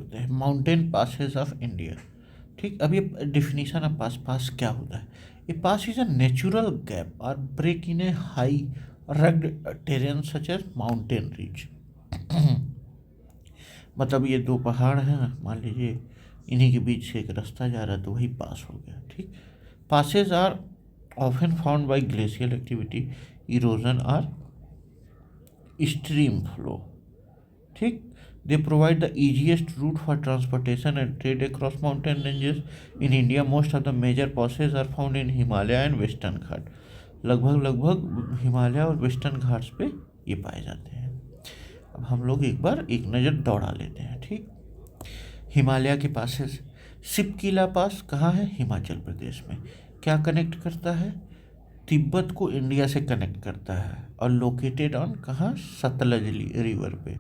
करते हैं, mountain passes of India. ठीक, अब ये डिफिनीशन ऑफ पास क्या होता है? ये pass is a natural gap और break in a high rugged terrain such as mountain ridge. मतलब ये दो पहाड़ हैं, मान लीजिए, इन्हीं के बीच से एक रास्ता जा रहा है, तो वही पास हो गया। ठीक, passes are often found by glacial activity, erosion or stream flow. ठीक, they provide the easiest route for transportation and trade across mountain ranges in India. Most of the major passes are found in Himalaya and Western Ghat. लगभग लगभग हिमालय और western Ghats पे ये पाए जाते हैं। अब हम लोग एक बार एक नज़र दौड़ा लेते हैं। ठीक, हिमालय के पासेस, सिपकीला पास कहाँ है? हिमाचल प्रदेश में। क्या कनेक्ट करता है? तिब्बत को इंडिया से कनेक्ट करता है, और लोकेटेड ऑन कहाँ? सतलज रिवर पे।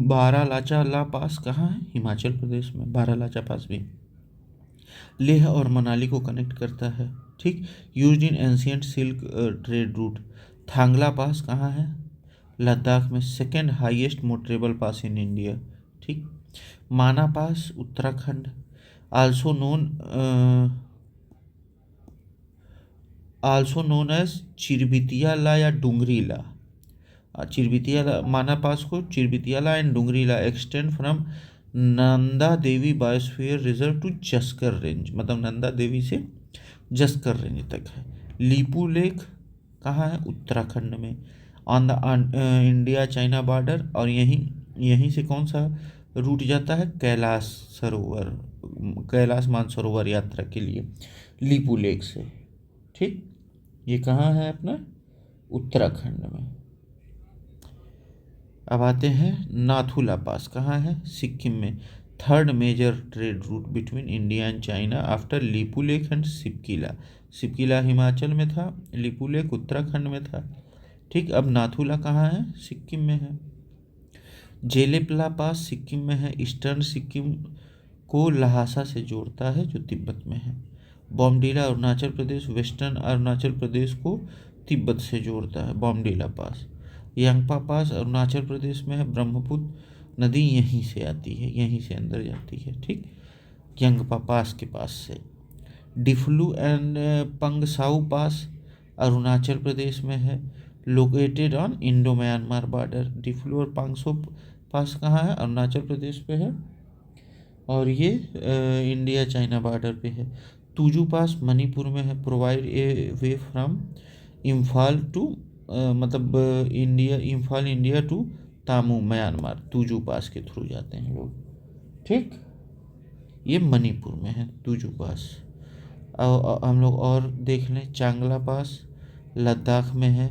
बारालाचा ला पास कहाँ है? हिमाचल प्रदेश में, बारालाचा पास भी। लेह और मनाली को कनेक्ट करता है। ठीक, used in ancient silk trade route. Thangla pass कहाँ है? लद्दाख में, second highest motorable pass in India. ठीक, Mana pass Uttarakhand, also known as Chirbitiyala या डुंगरीला। चिरबितियाला, माना पास को Chirbitiyala and Dungrila extend from Nanda Devi biosphere reserve to Zanskar range. मतलब नंदा देवी से जस्कर रेंज तक है। लीपू लेक कहाँ है? उत्तराखंड में, on the India China border. और यहीं से कौन सा रूट जाता है? कैलाश मानसरोवर यात्रा के लिए, लीपू लेक से। ठीक, ये कहाँ है? अपना उत्तराखंड में। अब आते हैं नाथुला पास, कहाँ है? सिक्किम में। Third major trade route between India and China after Lipu Lekh and Shipkila. Shipkila Himachal में था, लीपू लेक उत्तराखंड में था। ठीक, अब नाथुला कहाँ है? सिक्किम में है। जेलेपला पास सिक्किम में है, ईस्टर्न सिक्किम को लहासा से जोड़ता है जो तिब्बत में है। बॉमडीला अरुणाचल प्रदेश, वेस्टर्न अरुणाचल प्रदेश को तिब्बत से जोड़ता है, बॉमडीला पास। यांगपा पास अरुणाचल प्रदेश में है, ब्रह्मपुत्र नदी यहीं से आती है, यहीं से अंदर जाती है। ठीक, यांगपा पास के पास से। डिफलू एंड पंगसाउ पास अरुणाचल प्रदेश में है, located on Indo Myanmar border. Diphu और पांगसो पास कहाँ है? अरुणाचल प्रदेश पे है, और ये इंडिया चाइना बॉर्डर पे है। तुजू पास मणिपुर में है, provide a way from Imphal to मतलब Imphal India to Tamu Myanmar. Tuju pass के थ्रू जाते हैं लोग। ठीक, ये मणिपुर में है तुजू पास। हम लोग और देख लें, चांगला पास लद्दाख में है,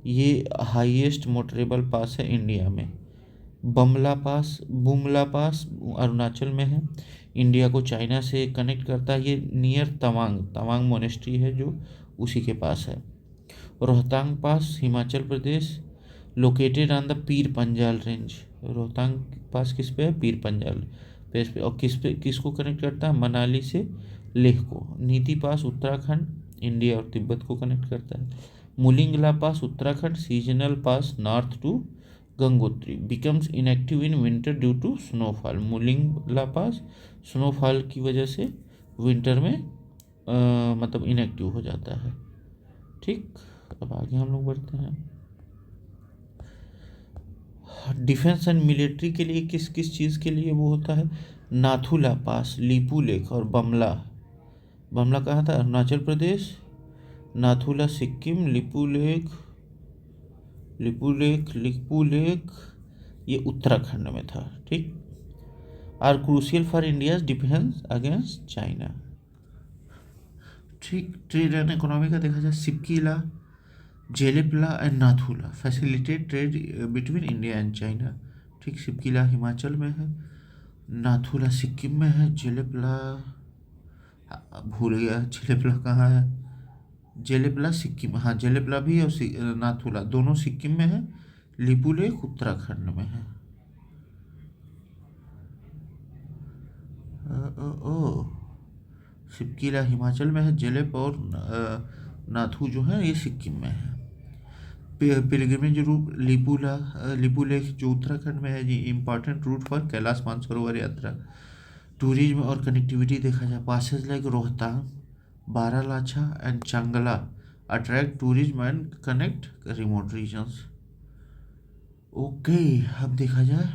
ये हाईएस्ट मोटरेबल पास है इंडिया में। बुमला पास अरुणाचल में है, इंडिया को चाइना से कनेक्ट करता है। ये नियर तवांग मोनेस्ट्री है जो उसी के पास है। रोहतांग पास Himachal Pradesh, located on the Pir Panjal range. Rohtang पास किस पे है? पीर पंजाल पेस पे। और किसको कनेक्ट करता है? मनाली से लेह को। नीति पास उत्तराखंड, इंडिया और तिब्बत को कनेक्ट करता है। Mulingla pass Uttarakhand, seasonal pass north to Gangotri, becomes inactive in winter due to snowfall. Mulingla pass snowfall की वजह से विंटर में मतलब इनएक्टिव हो जाता है। ठीक, अब आगे हम लोग बढ़ते हैं। डिफेंस एंड मिलिट्री के लिए किस किस चीज़ के लिए वो होता है? नाथुला पास, लीपू लेक और बमला कहाँ था? अरुणाचल प्रदेश। नाथुला सिक्किम, लीपू लेक ये उत्तराखंड में था। ठीक, are crucial for India's defence against China. ठीक, ट्रेड एंड इकोनॉमी का देखा जाए, Shipkila, Jelepla and Nathula facilitate trade between India and China. ठीक, सिपकीला हिमाचल में है, नाथुला सिक्किम में है, जेलेपला भूल गया, जेलेपला कहाँ है? जेलेपला सिक्किम, हाँ जेलेपला भी और नाथुला दोनों सिक्किम में है, लीपू लेक उत्तराखंड में है। ओ सिपकीला हिमाचल में है, जेलेप और नाथू जो है ये सिक्किम में है। पिलग्रिमेज रूट लिपुलेख जो उत्तराखंड में है जी, important route for Kailash Mansarovar Yatra. Tourism और कनेक्टिविटी देखा जाए, passes like Rohtang, Baralacha and Changla attract tourism and connect remote regions. Okay, अब देखा जाए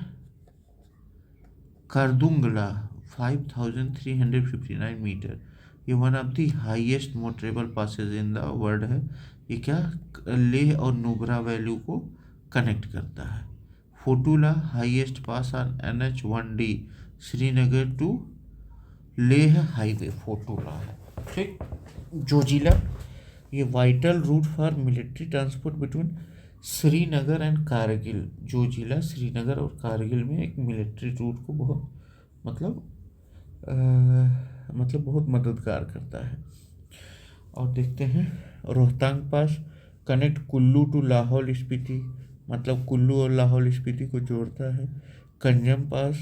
करदुंगला 5359 मीटर, ये one of the highest motorable passes in the world है। ये क्या लेह और नुब्रा वैली को कनेक्ट करता है। Fotula highest pass on NH1D Srinagar to Leh highway Fotula है। ठीक, जोजिला ये vital route for military transport between Srinagar and Kargil. Zojila Srinagar और कारगिल में एक मिलिट्री रूट को बहुत मतलब बहुत मददगार करता है। और देखते हैं Rohtang pass connect Kullu to Lahaul Spiti, मतलब कुल्लू और लाहौल स्पीति को जोड़ता है। Kunzum pass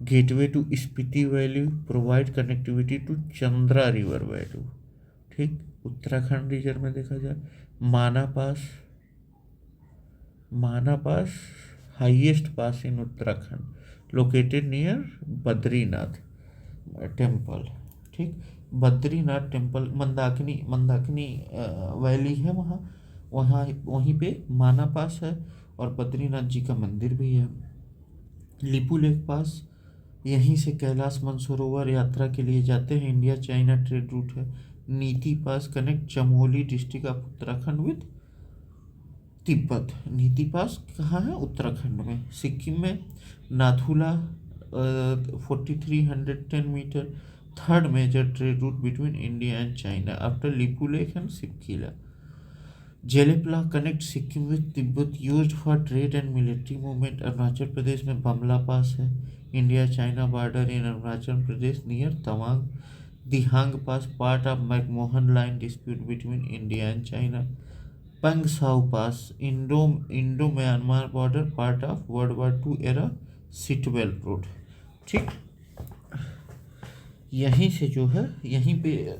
gateway to Spiti valley provide connectivity to Chandra river valley. ठीक, उत्तराखंड रीजन में देखा जाए Mana pass highest pass in Uttarakhand located near Badrinath temple. ठीक, बद्रीनाथ टेम्पल मंदाकिनी वैली है वहीं पे माना पास है और बद्रीनाथ जी का मंदिर भी है। लिपू लेक पास यहीं से कैलाश मानसरोवर यात्रा के लिए जाते हैं, इंडिया चाइना ट्रेड रूट है। Niti pass connect Chamoli district of Uttarakhand with Tibet. Niti pass कहाँ है? उत्तराखंड में। सिक्किम में Nathula 4310 metre, third major trade route between India and China after Lipu Lekh and Shipkila. Jelepla connect Sikkim with Tibet used for trade and military movement. Arunachal Pradesh में बमला पास है, India China border in Arunachal Pradesh near Tawang. Dihang pass part of McMahon line dispute between India and China. Pangsau pass Indo Myanmar border part of world war II era Stilwell road. ठीक, यहीं से जो है यहीं पे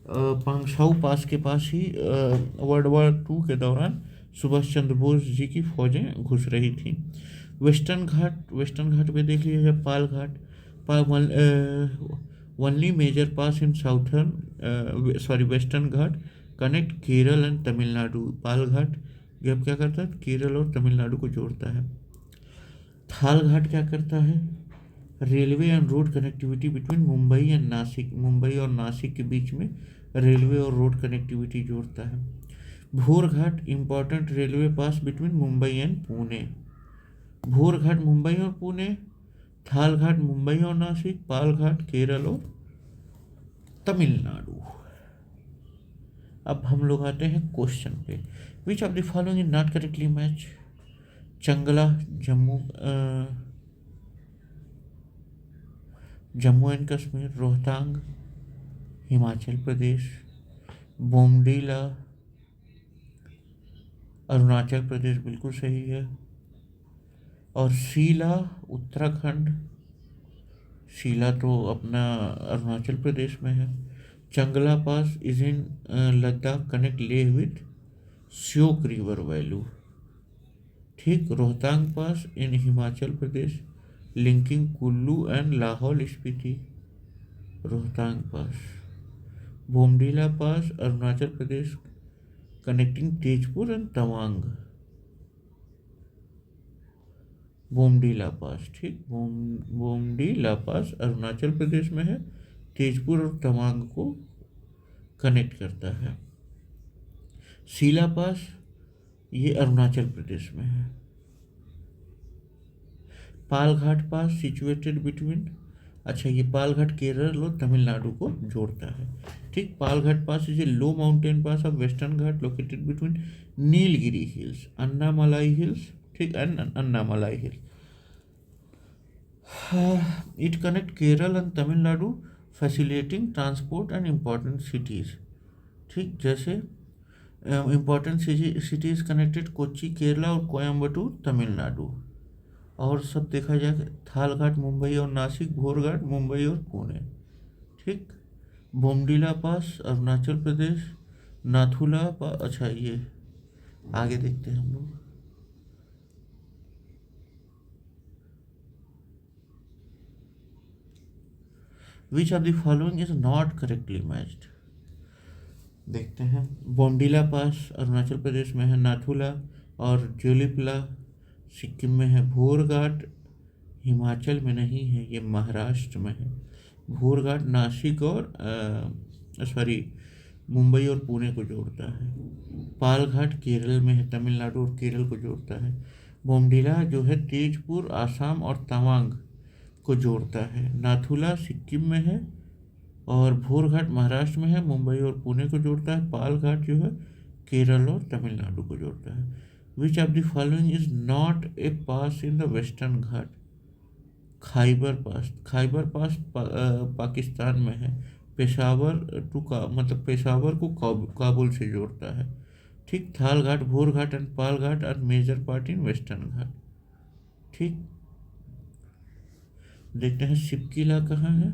पंगसाउ पास के पास ही वर्ल्ड वॉर II के दौरान सुभाष चंद्र बोस जी की फौजें घुस रही थी। वेस्टर्न घाट पे देख लीजिए Palghat, only major pass in southern western ghat connect Kerala and Tamil Nadu. Palghat ये अब क्या करता है? केरल और तमिलनाडु को जोड़ता है। थाल घाट क्या करता है? Railway and road connectivity between Mumbai and Nashik, Mumbai और नासिक के बीच में रेलवे और रोड कनेक्टिविटी जोड़ता है। Bhor Ghat important railway pass between Mumbai and Pune. Bhor Ghat Mumbai और पुणे, थाल घाट मुंबई और नासिक, पाल घाट केरल और तमिलनाडु। अब हम लोग आते हैं क्वेश्चन पे। Which of the following is not correctly match? Changla Jammu and Kashmir, Rohtang Himachal Pradesh, Bomdila Arunachal Pradesh बिल्कुल सही है, और शीला उत्तराखंड, शीला तो अपना अरुणाचल प्रदेश में है। Changla pass is in Ladakh connect Leh with Shyok river valley. ठीक, Rohtang pass in Himachal Pradesh linking Kullu and Lahaul Spiti, Rohtang pass. Bomdila pass Arunachal Pradesh connecting Tezpur and Tawang, Bomdila pass. ठीक, बोमडीला पास अरुणाचल प्रदेश में है, तेजपुर और तवांग को कनेक्ट करता है। शीला पास ये अरुणाचल प्रदेश में है। पालघाट पास सिचुएटेड बिटवीन, अच्छा ये पालघाट केरल और तमिलनाडु को जोड़ता है। ठीक, Palghat pass is a low mountain pass of western Ghat located between Nilgiri hills, Annamalai hills, ठीक, and Annamalai hills. It connect Kerala and Tamil Nadu facilitating transport and important cities. ठीक, जैसे important cities connected Kochi Kerala और कोयम्बटूर तमिलनाडु। और सब देखा जाए थाल घाट मुंबई और नासिक, भोर घाट मुंबई और पुणे। ठीक, बोमडीला पास अरुणाचल प्रदेश, नाथुला पास, अच्छा ये आगे देखते हैं हम लोग। Which of the following is not correctly matched. देखते हैं। बोमडिला पास अरुणाचल प्रदेश में है, नाथुला और जोलीपला सिक्किम में है, भोरघाट हिमाचल में नहीं है, ये महाराष्ट्र में है। भोरघाट नासिक और सॉरी मुंबई और पुणे को जोड़ता है। पालघाट केरल में है, तमिलनाडु और केरल को जोड़ता है। बोमडिला जो है तेजपुर आसाम और तवांग को जोड़ता है। नाथुला सिक्किम में है और भोरघाट महाराष्ट्र में है, मुंबई और पुणे को जोड़ता है। पालघाट जो है केरल और तमिलनाडु को जोड़ता है। Which of the following is not a pass in the western Ghat. Khyber pass, Pakistan में है। पेशावर मतलब पेशावर को काबुल से जोड़ता है। ठीक। Thal Ghat, Bhor Ghat and Pal Ghat are major part in western Ghat. ठीक। देखते हैं शिपकिला कहाँ है।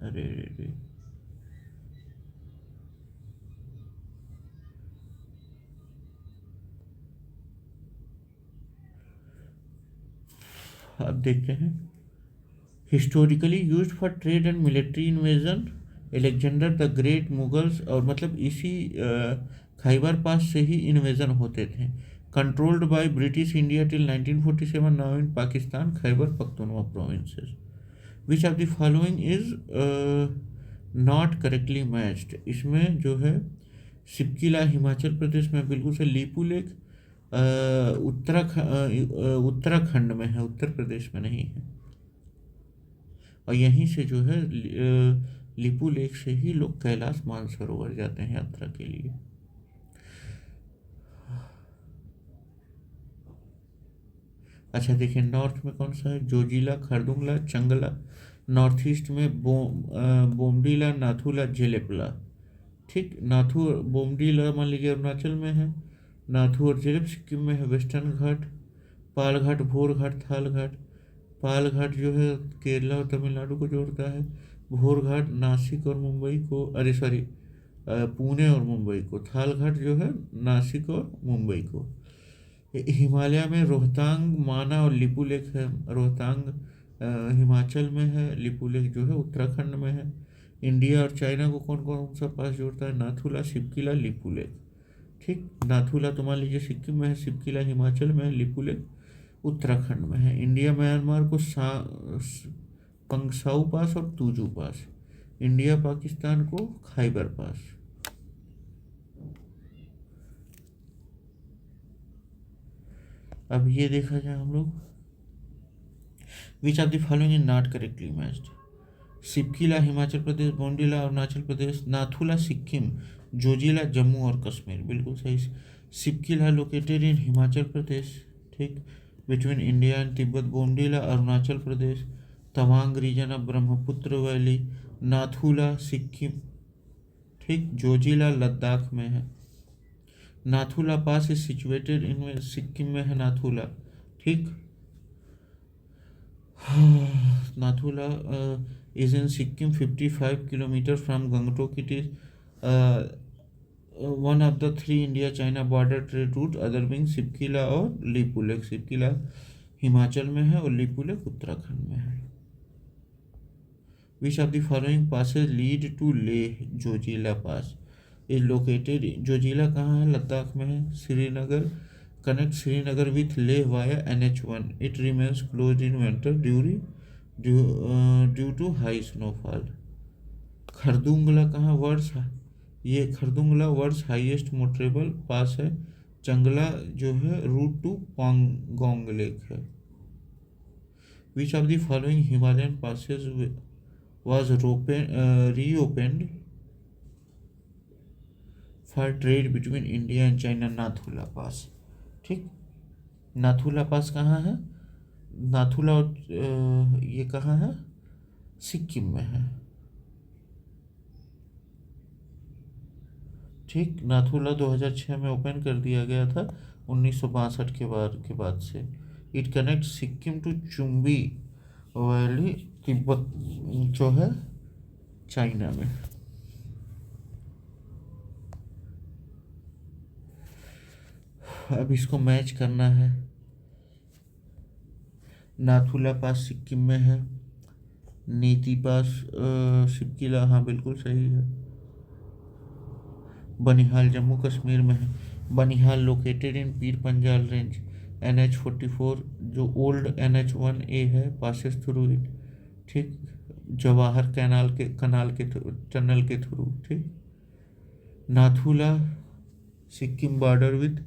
अरे रे रे, अब देखते हैं। Historically used for trade and military invasion, Alexander the great, Mughals और मतलब इसी खाइबर पास से ही इन्वेजन होते थे। Controlled by British India till 1947, now in Pakistan, Khyber Pakhtunkhwa provinces. Which of the following is not correctly matched. इसमें जो है सिपकिला हिमाचल प्रदेश में बिल्कुल से, लिपू लेक उत्तराखंड में है, उत्तर प्रदेश में नहीं है। और यहीं से जो है लिपू लेक से ही लोग कैलाश मानसरोवर जाते हैं यात्रा के लिए। अच्छा देखिए, नॉर्थ में कौन सा है, जोजिला, खरदुंगला, चंगला। नॉर्थ ईस्ट में बोमडीला, नाथुला, जेलेपला। ठीक। नाथू बोमडीला मान लीजिए अरुणाचल में है, नाथू और जेलेप सिक्किम में है, वेस्टर्न घाट। पालघाट, भोरघाट, थालघाट। पालघाट जो है केरला और तमिलनाडु को जोड़ता है। भोरघाट नासिक और मुंबई को, अरे सॉरी पुणे और मुंबई को। थालघाट जो है नासिक और मुंबई को। हिमालय में रोहतांग, माना और लिपुलेख है। रोहतांग हिमाचल में है, लिपुलेख जो है उत्तराखंड में है। इंडिया और चाइना को कौन कौन सा पास जोड़ता है, नाथुला, शिपकिला, लिपुलेख। ठीक। नाथुला तो मान लीजिए सिक्किम में है, शिपकिला हिमाचल में है, लिपुलेख उत्तराखंड में है। इंडिया म्यांमार को पंगसाऊ पास और तूजू पास। इंडिया पाकिस्तान को खाइबर पास। अब ये देखा जाए हम लोग। Which of the following is not correctly matched. Shipkila Himachal Pradesh, Bomdila Arunachal Pradesh, Nathula Sikkim, Zojila Jammu और कश्मीर। बिल्कुल सही। सिपकिला लोकेटेड इन हिमाचल प्रदेश, ठीक, between India and Tibet. Bomdila Arunachal Pradesh, Tawang region of Brahmaputra valley. Nathula Sikkim, ठीक। जोजिला लद्दाख में है। Nathula pass is situated in Sikkim में है नाथुला। ठीक। Nathula is in Sikkim 55 kilometre from Gangtok. It is one of the 3 India China border trade route, other being Shipkila और लिपुलेख। सिपकिला हिमाचल में है और लिपुलेख उत्तराखंड में है। Which of the following passes lead to Leh. Zojila pass is located, Zojila कहाँ है, लद्दाख में है। Srinagar connect Srinagar with Leh via NH1। It remains close in winter due to high snowfall. Khardungla कहाँ, वर्ड्स, ये Khardungla world's highest motorable pass है। चंगला जो है रूट टू पांगोंग लेक है। Which of the following Himalayan passes was reopened for trade between India and China। Nathula पास। ठीक। नाथुला पास कहाँ है, नाथुला ये कहाँ है, सिक्किम में है। ठीक। नाथुला 2006 में ओपन कर दिया गया था, 1962 के बाद से। It connect Sikkim to Chumbi valley, तिब्बत जो है चाइना में। अब इसको मैच करना है। नाथुला पास सिक्किम में है, नीति पास सिपकिला, हाँ बिल्कुल सही है। बनिहाल जम्मू कश्मीर में है। Banihal located in Pir Panjal range, NH 44 जो ओल्ड NH 1A है पासेस थ्रू इट, ठीक। जवाहर कनाल के टनल के थ्रू, ठीक। Nathula Sikkim border with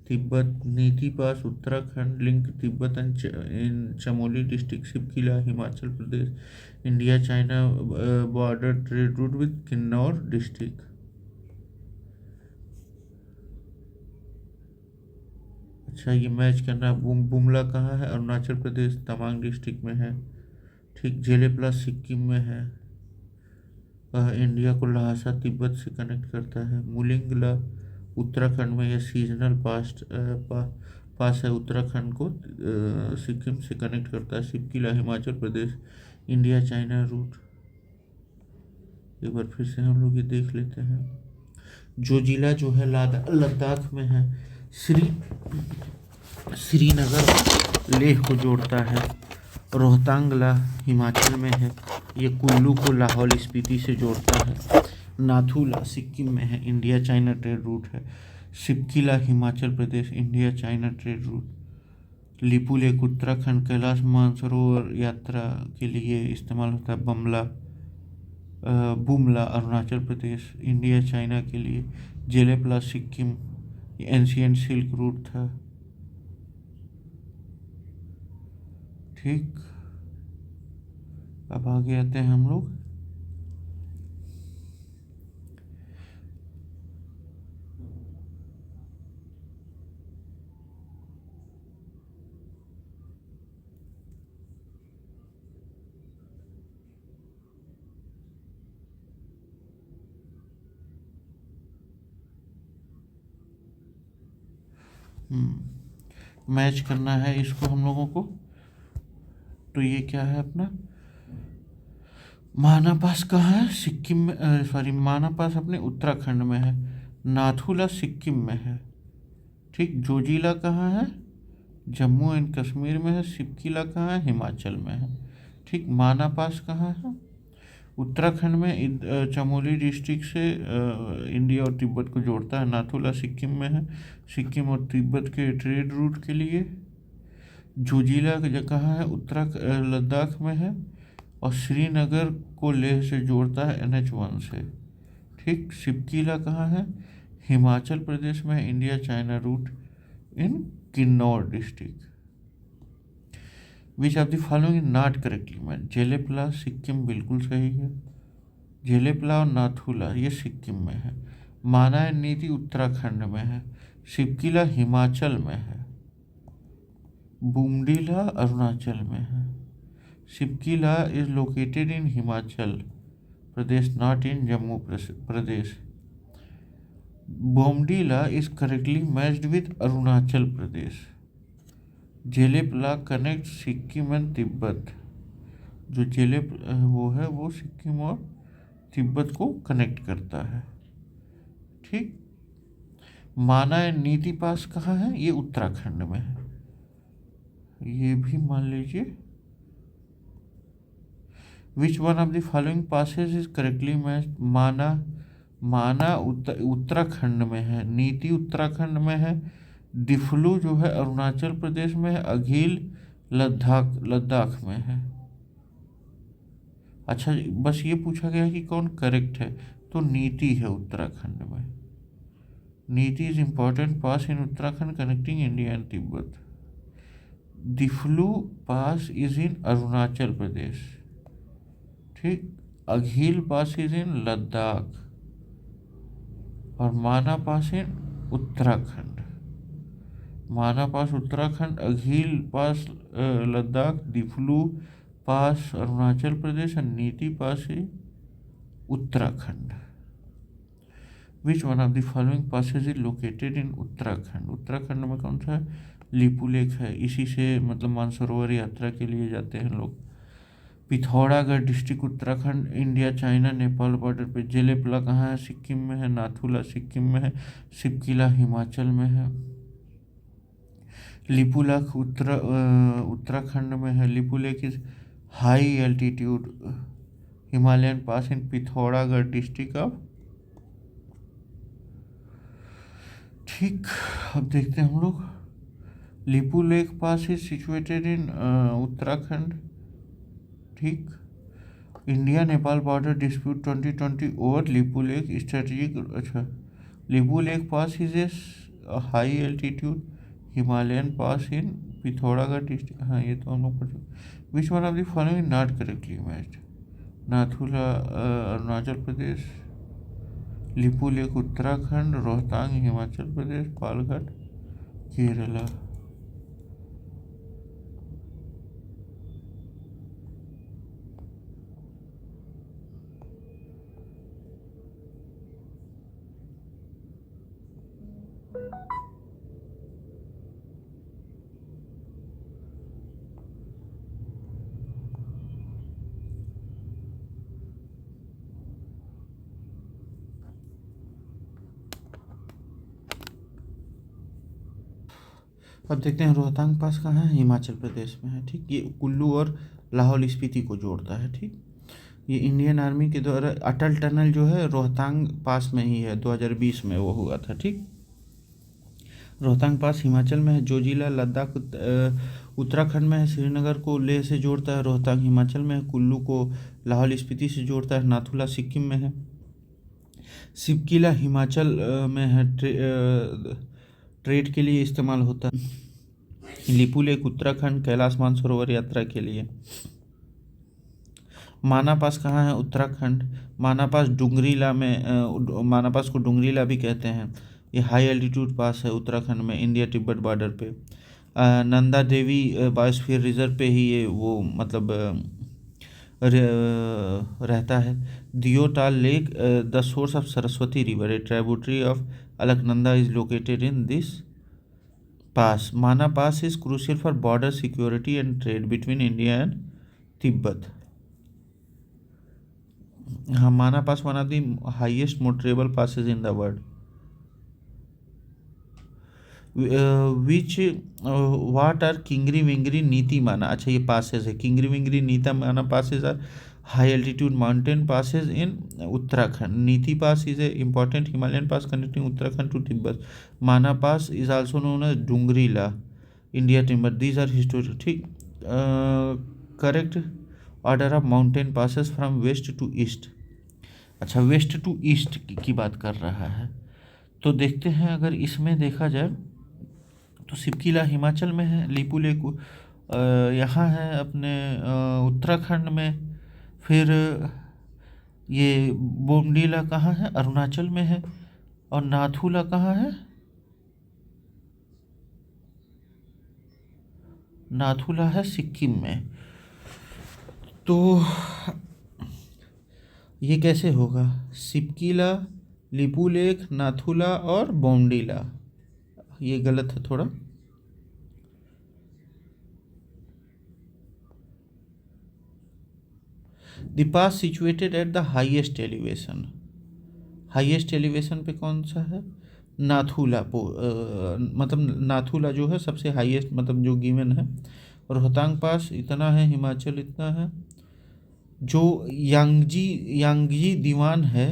Tibet, Niti pass Uttarakhand, link Tibet and in Chamoli district, Shipkila Himachal Pradesh, India China border trade route with Kinnaur district. अच्छा, ये मैच करना। बुमला कहाँ है? अरुणाचल प्रदेश, तवांग डिस्ट्रिक्ट में है, ठीक। जेले प्लस सिक्किम में है। इंडिया को लहासा तिब्बत से कनेक्ट करता है। मुलिंगला उत्तराखंड में, यह सीजनल पास है, उत्तराखंड को सिक्किम से कनेक्ट करता है। Shipkila Himachal Pradesh, India China root. एक बार फिर से हम लोग ये देख लेते हैं। जो जिला जो है लद्दाख में है, श्रीनगर लेह को जोड़ता है। रोहतांगला हिमाचल में है, ये कुल्लू को लाहौल स्पीति से जोड़ता है। नाथुला सिक्किम में है, इंडिया चाइना ट्रेड रूट है। Shipkila Himachal Pradesh, India China trade route. Lipulekh Uttarakhand, Kailash Mansarovar Yatra के लिए इस्तेमाल होता है। बुमला अरुणाचल प्रदेश, इंडिया चाइना के लिए। Jelepla Sikkim, ancient silk route था, ठीक। अब आगे आते हैं हम लोग। मैच करना है इसको हम लोगों को। तो ये क्या है अपना माना पास कहाँ है? सिक्किम में, सॉरी, माना पास अपने उत्तराखंड में है। नाथुला सिक्किम में है, ठीक। जोजिला कहाँ है? जम्मू एंड कश्मीर में है। शिपकिला कहाँ है? हिमाचल में है, ठीक। माना पास कहाँ है? उत्तराखंड में, चमोली डिस्ट्रिक्ट से इंडिया और तिब्बत को जोड़ता है। नाथुला सिक्किम में है, सिक्किम और तिब्बत के ट्रेड रूट के लिए। जोजिला कहाँ है? लद्दाख में है, और श्रीनगर को लेह से जोड़ता है NH 1 से, ठीक। शिपकिला कहाँ है? हिमाचल प्रदेश में, India China route in Kinnaur district. Which of the following not correctly match? Jelepla Sikkim बिल्कुल सही है। जेलेपला और नाथुला ये सिक्किम में है। माना एंड नीति उत्तराखंड में है। शिपकिला हिमाचल में है। बुमडीला अरुणाचल में है। Shipki La is located in Himachal Pradesh, not in Jammu Pradesh. Bomdila is correctly matched with Arunachal Pradesh. Jelepla connect Sikkim and Tibet, जो वो है वो सिक्किम और तिब्बत को कनेक्ट करता है, ठीक। माना एंड नीति पास कहाँ है? ये उत्तराखंड में है, ये भी मान लीजिए। Which one of the following passes is correctly matched? माना उत्तराखंड में है, नीति उत्तराखंड में है, डिफलू जो है अरुणाचल प्रदेश में है, अघील लद्दाख में है। अच्छा, बस ये पूछा गया कि कौन करेक्ट है, तो नीति है उत्तराखंड में। Niti is important pass in Uttarakhand connecting India and Tibet. Diphu pass is in Arunachal Pradesh, ठीक। अघील पास इज इन लद्दाख, और माना पास इन उत्तराखंड। माना पास उत्तराखंड, अघील पास लद्दाख, डिफलू पास अरुणाचल प्रदेश, और नीति पास है Uttarakhand. Which one of the following passes is located in Uttarakhand? Uttarakhand में कौन सा है? लिपुलेख है, इसी से मतलब मानसरोवर यात्रा के लिए जाते हैं लोग। Pithoragarh district Uttarakhand, India China Nepal border पे। जेलेपला कहाँ है? सिक्किम में है। नाथुला सिक्किम में है। शिपकिला हिमाचल में है। लिपुलेख उत्तराखंड में है। Lipulekh is high altitude Himalayan pass in Pithoragarh district of. ठीक, अब देखते हैं हम लोग। Lipulekh pass is situated in Uttarakhand. ठीक, India Nepal border dispute 2020 over Lipulekh strategic. अच्छा, Lipulekh pass is a high altitude Himalayan pass in Pithoragarh district. हाँ, ये तो हम लोग पढ़ चुके। Which one of the following not correctly matched? Nathula Arunachal Pradesh, Lipulekh Uttarakhand, Rohtang Himachal प्रदेश, पालघाट केरला। अब देखते हैं रोहतांग पास कहाँ है, हिमाचल प्रदेश में है। ठीक, ये कुल्लू और लाहौल स्पीति को जोड़ता है। ठीक, ये इंडियन आर्मी के द्वारा अटल टनल जो है रोहतांग पास में ही है, 2020 में वो हुआ था। ठीक, रोहतांग पास हिमाचल में है। जोजिला लद्दाख उत्तराखंड में है। श्रीनगर को लेह से जोड़ता है। रोहतांग हिमाचल में है। कुल्लू को लाहौल स्पीति से जोड़ता है। नाथुला सिक्किम में है। सिपकिला हिमाचल में है, ट्रेड के लिए इस्तेमाल होता है। लिपुलेख उत्तराखंड, कैलाश मानसरोवर यात्रा के लिए। माना पास कहाँ है, उत्तराखंड। माना पास डुंगरीला में, माना पास को डुंगरीला भी कहते हैं। ये हाई एल्टीट्यूड पास है उत्तराखंड में, इंडिया तिब्बत बॉर्डर पे। नंदा देवी बायोस्फीयर रिजर्व पे ही ये वो मतलब रहता है। Deotal lake the source of Saraswati river, a tributary of Alaknanda is located in this pass. Mana pass is crucial for border security and trade between India and Tibet. हाँ, Mana pass one of the highest motorable passes in the world. Which what are Kingri Wingri Niti Mana. अच्छा, ये Passage है। किंगरी Wingri Nita Mana passes are high altitude mountain passes in Uttarakhand. Niti pass is a important Himalayan pass connecting Uttarakhand to Tibet. Mana pass is also known as Dungrila, India Tibet. These are historic. ठीक, correct order of mountain passes from west to east. अच्छा, west to east की बात कर रहा है, तो देखते हैं। अगर इसमें देखा जाए तो सिपकिला हिमाचल में है। लिपुलेख यहाँ है अपने उत्तराखंड में। फिर ये बोमडीला कहाँ है, अरुणाचल में है। और नाथुला कहाँ है, नाथुला है सिक्किम में। तो ये कैसे होगा, सिपकिला, लिपुलेख, नाथुला और बोमडीला। ये गलत है थोड़ा। The pass situated at the highest elevation. Highest elevation पे कौन सा है, नाथुला मतलब नाथुला जो है सबसे हाईएस्ट, मतलब जो गिवन है। रोहतांग पास इतना है, हिमाचल इतना है। जो यांगजी दीवान है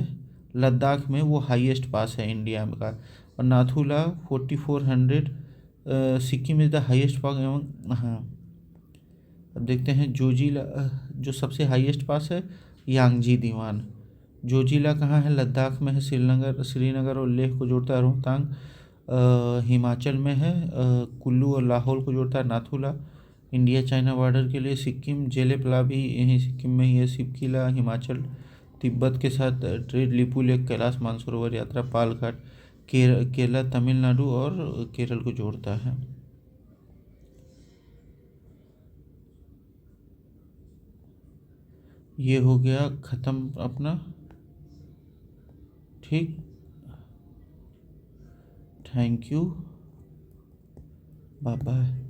लद्दाख में, वो हाईएस्ट पास है इंडिया का। और Nathula 4400, Sikkim is the highest pass एवं। हाँ, अब देखते हैं जोजिला जो सबसे हाईएस्ट पास है, यांगजी दीवान। जोजिला कहाँ है, लद्दाख में है। श्रीनगर और लेह को जोड़ता है। रोहतांग हिमाचल में है। कुल्लू और लाहौल को जोड़ता है। नाथुला इंडिया चाइना बॉर्डर के लिए। सिक्किम जेलेपला भी यहीं सिक्किम में ही है। सिपकिला हिमाचल तिब्बत के साथ ट्रेड। लिपुलेख कैलाश मानसरोवर यात्रा। पालघाट केरला तमिलनाडु और केरल को जोड़ता है। ये हो गया ख़त्म अपना। ठीक, थैंक यू, बाय बाय।